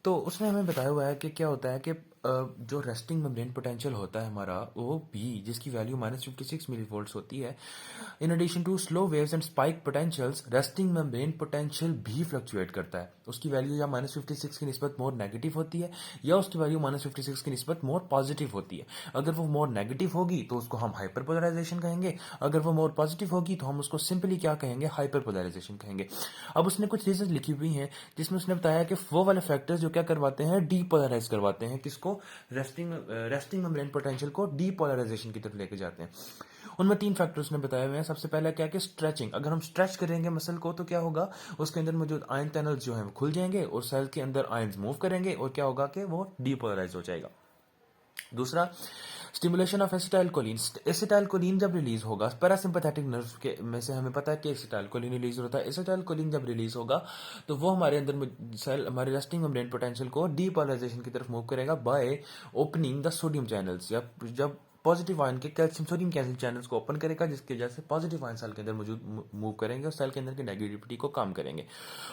तो उसने हमें बताया हुआ है कि क्या होता है कि जो रेस्टिंग मेम्ब्रेन पोटेंशियल होता है हमारा, वो भी जिसकी वैल्यू -56 मिली वोल्ट्स होती है, in addition to slow waves and spike potentials, resting membrane potential भी फ्लक्चुएट करता है। उसकी वैल्यू या -56 की निस्बत मोर नेगेटिव होती है, या उसकी वैल्यू -56 की निस्बत मोर पॉजिटिव होती है। अगर वो मोर नेगेटिव होगी तो उसको हम हाइपरपोलराइजेशन कहेंगे, अगर वो मोर पॉजिटिव होगी तो हम उसको सिंपली क्या कहेंगे, हाइपरपोलराइजेशन कहेंगे। अब उसने कुछ रीजन लिखी हुई हैं जिसमें उसने बताया कि वो वाले फैक्टर्स जो क्या करवाते हैं, डीपोलराइज करवाते हैं किसको, रेस्टिंग मेम्ब्रेन पोटेंशियल को डीपोलराइजेशन की तरफ लेके जाते हैं। उनमें 3 फैक्टर्स ने बताए हुए हैं। सबसे पहला क्या है कि स्ट्रेचिंग, अगर हम स्ट्रेच करेंगे मसल को तो क्या होगा, उसके अंदर मौजूद आयन चैनल्स जो हैं वो खुल जाएंगे और सेल के अंदर आयंस मूव करेंगे और क्या होगा कि वो डीपोलराइज हो जाएगा। दूसरा, स्टिमुलेशन ऑफ एसिटाइलकोलिन। एसिटाइलकोलिन जब रिलीज होगा पैरासिम्पैथेटिक नर्व के में से, हमें पता है कि एसिटाइलकोलिन रिलीज होता है। एसिटाइलकोलिन जब रिलीज होगा तो वो हमारे अंदर सेल, हमारे रेस्टिंग मेम्ब्रेन पोटेंशियल को डीपोलराइजेशन की तरफ मूव करेगा by opening the sodium channels. या जब पॉजिटिव आयन के कैल्शियम सोडियम कैल्शियम चैनल्स को ओपन करेगा, जिसकी वजह से पॉजिटिव आयन सेल के अंदर मौजूद मूव करेंगे और सेल के अंदर की नेगेटिविटी को कम करेंगे।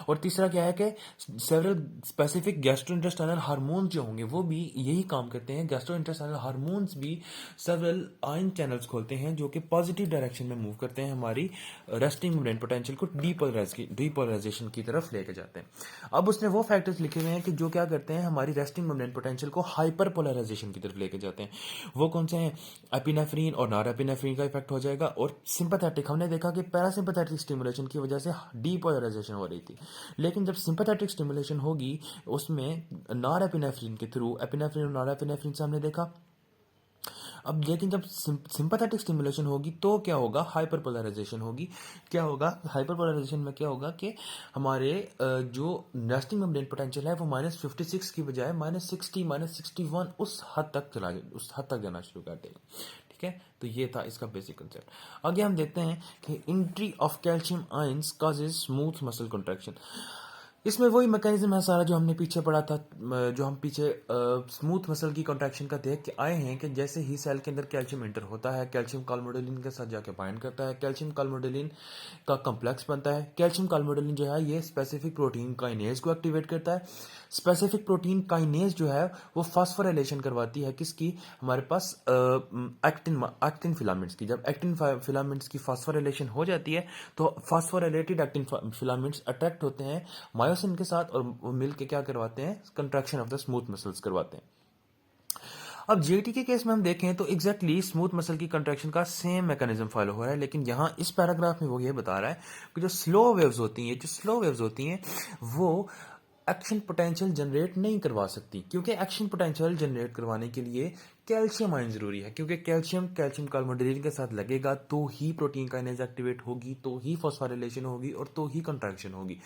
और तीसरा क्या है कि सेवरल स्पेसिफिक गैस्ट्रोइंटेस्टाइनल हार्मोन्स जो होंगे वो भी यही काम करते हैं। गैस्ट्रोइंटेस्टाइनल हार्मोन्स भी सेवरल आयन चैनल्स खोलते हैं जो कि पॉजिटिव डायरेक्शन में मूव करते हैं, हमारी रेस्टिंग मेम्ब्रेन पोटेंशियल को डीपोलराइजेशन की तरफ लेके जाते हैं। अब उसने वो फैक्टर्स लिखे हुए हैं कि जो क्या करते हैं, हमारी रेस्टिंग मेम्ब्रेन पोटेंशियल को हाइपर पोलराइजेशन की तरफ लेके जाते हैं। वो कौन से हैं? एपिनेफ्रीन और नॉरएपिनेफ्रीन का इफेक्ट हो जाएगा। और सिंपैथेटिक, हमने देखा कि पैरासिम्पैथेटिक स्टिमुलेशन की वजह से डीपोलराइजेशन हो रही थी, लेकिन जब सिंपैथेटिक स्टिमुलेशन होगी उसमें नॉरएपिनेफ्रीन के थ्रू, एपिनेफ्रीन और नॉरएपिनेफ्रीन से हमने देखा। अब लेकिन जब सिंपैथेटिक स्टिमुलेशन होगी तो क्या होगा, हाइपरपोलराइजेशन होगी। क्या होगा हाइपरपोलराइजेशन में, क्या होगा कि हमारे जो रेस्टिंग मेम्ब्रेन पोटेंशियल है वो -56 की बजाय -60 -61 उस हद तक जाना शुरू कर देगा। ठीक है, तो ये था इसका बेसिक कंसेप्ट। आगे हम देखते हैं कि entry of calcium ions causes smooth muscle contraction. इसमें वही मैकेनिज्म है सारा जो हमने पीछे पढ़ा था, जो हम पीछे स्मूथ मसल की कॉन्ट्रैक्शन का देख के आए हैं कि जैसे ही सेल के अंदर कैल्शियम इंटर होता है, कैल्शियम काल्मोडोलिन के साथ जाके बाइंड करता है, कैल्शियम काल्मोडोलिन का कम्प्लेक्स बनता है। कैल्शियम काल्मोडोलिन जो है ये स्पेसिफिक प्रोटीन काइनेज को एक्टिवेट करता है। स्पेसिफिक प्रोटीन काइनेज जो है वो फास्फोराइलेशन करवाती है किसकी, हमारे पास एक्टिन फिलामेंट्स की। जब एक्टिन फिलामेंट्स की फास्फोराइलेशन हो जाती है तो फास्फोराइलेटेड एक्टिन फिलामेंट्स अट्रैक्ट होते हैं मायोसिन के साथ और वो मिल के क्या करवाते हैं, contraction of the smooth muscles करवाते हैं। अब जेटी के केस में हम देखें तो एग्जैक्टली स्मूथ मसल की कंट्रैक्शन का सेम मैकेनिज्म फॉलो हो रहा है, लेकिन यहां इस पैराग्राफ में वो ये बता रहा है कि जो स्लो वेव्स होती हैं वो एक्शन पोटेंशियल जनरेट नहीं करवा सकती, क्योंकि एक्शन पोटेंशियल जनरेट करवाने के लिए कैल्शियम आयन जरूरी है, क्योंकि कैल्शियम कार्बोनिल के साथ लगेगा तो ही प्रोटीन काइनेज एक्टिवेट होगी, तो ही फॉस्फोराइलेशन होगी और तो ही कंट्रैक्शन होगी।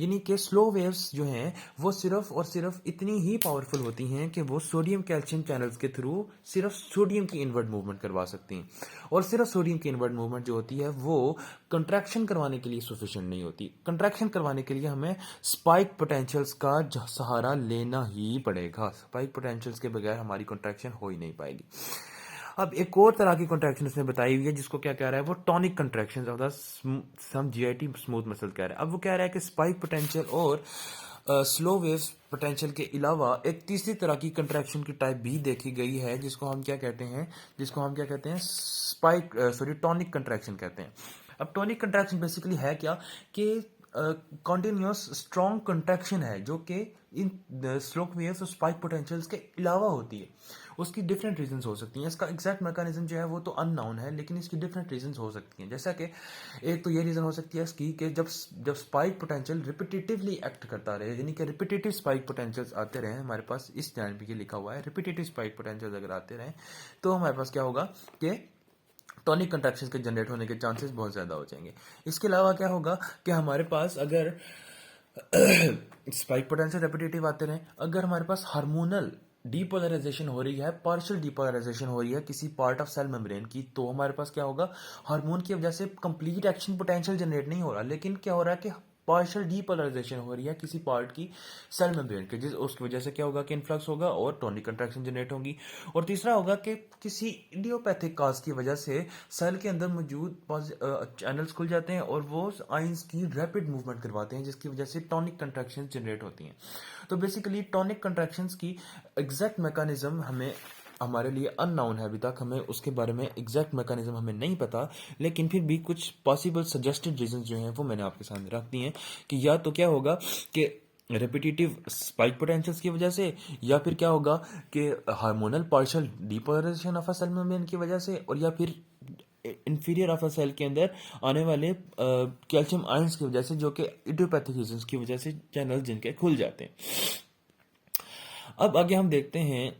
यानी कि स्लो वेव्स जो हैं वो सिर्फ और सिर्फ इतनी ही पावरफुल होती हैं कि वो सोडियम कैल्शियम चैनल्स के थ्रू सिर्फ सोडियम की इनवर्ड मूवमेंट करवा सकती हैं, और सिर्फ सोडियम की इनवर्ड मूवमेंट जो होती है वो कंट्रैक्शन करवाने के लिए सफिशिएंट नहीं होती। कंट्रैक्शन करवाने के लिए हमें स्पाइक पोटेंशियल्स का सहारा लेना ही पड़ेगा। स्पाइक पोटेंशियल्स के बगैर हमारी कंट्रैक्शन हो ही नहीं पाएगी। अब एक और तरह की कंट्रैक्शन उसने बताई हुई है जिसको क्या कह रहा है, वो tonic contraction of the some GIT smooth muscle कह रहा है। अब वो कह रहा है कि स्पाइक पोटेंशियल और स्लो वेव्स पोटेंशियल के अलावा एक तीसरी तरह की कंट्रैक्शन की टाइप भी देखी गई है जिसको हम क्या कहते हैं टॉनिक कंट्रैक्शन कहते हैं। अब टॉनिक कंट्रैक्शन बेसिकली है क्या कि कॉन्टिन्यूस स्ट्रॉन्ग कंट्रैक्शन है जो कि इन स्लो वेव्स और स्पाइक पोटेंशियल्स के अलावा होती है। उसकी डिफरेंट रीजंस हो सकती हैं, इसका एग्जैक्ट मैकेनिज्म जो है वो तो अननोन है, लेकिन इसकी डिफरेंट रीजंस हो सकती हैं। जैसा कि एक तो ये रीजन हो सकती है इसकी कि जब स्पाइक पोटेंशियल रिपीटेटिवली एक्ट करता रहे, यानी कि रिपीटेटिव स्पाइक पोटेंशियल्स आते रहे हमारे पास, इस ध्यान पे ये लिखा हुआ है, रिपीटेटिव स्पाइक पोटेंशियल्स अगर आते रहे तो हमारे पास क्या होगा कि टॉनिक कंट्रैक्शन के जनरेट होने के चांसेस बहुत ज़्यादा हो जाएंगे। इसके अलावा क्या होगा कि हमारे पास अगर स्पाइक पोटेंशियल रेपिटेटिव आते रहे, अगर हमारे पास हार्मोनल डीपोलराइजेशन हो रही है, पार्शियल डीपोलराइजेशन हो रही है किसी पार्ट ऑफ सेल मेम्ब्रेन की, तो हमारे पास क्या होगा, हार्मोन की वजह से कंप्लीट एक्शन पोटेंशियल जनरेट नहीं हो रहा, लेकिन क्या हो रहा है कि पार्शियल डीपोलराइजेशन हो रही है किसी पार्ट की सेल मेम्ब्रेन के, जिस उसकी वजह से क्या होगा कि इन्फ्लक्स होगा और टोनिक कंट्रैक्शन जनरेट होगी। और तीसरा होगा कि किसी इडियोपैथिक काज की वजह से सेल के अंदर मौजूद चैनल्स खुल जाते हैं और वो आइंस की रैपिड मूवमेंट करवाते हैं, जिसकी वजह से टोनिक कंट्रैक्शन जनरेट होती हैं। तो बेसिकली टोनिक कंट्रैक्शंस की एग्जैक्ट मैकेनिज्म हमें हमारे लिए अननाउन है, अभी तक हमें उसके बारे में एग्जैक्ट मैकेनिज्म हमें नहीं पता, लेकिन फिर भी कुछ पॉसिबल सजेस्टेड रीजंस जो हैं वो मैंने आपके सामने रख दिए हैं कि या तो क्या होगा कि रेपिटेटिव स्पाइक पोटेंशियल्स की वजह से, या फिर क्या होगा कि hormonal partial depolarisation of a cell membrane की वजह से, और या फिर इंफीरियर ऑफ अ सेल के अंदर आने वाले कैल्शियम आयंस की वजह से, जो कि इडियोपैथिक रीजंस की वजह से चैनल जिनके खुल जाते हैं। अब आगे हम देखते हैं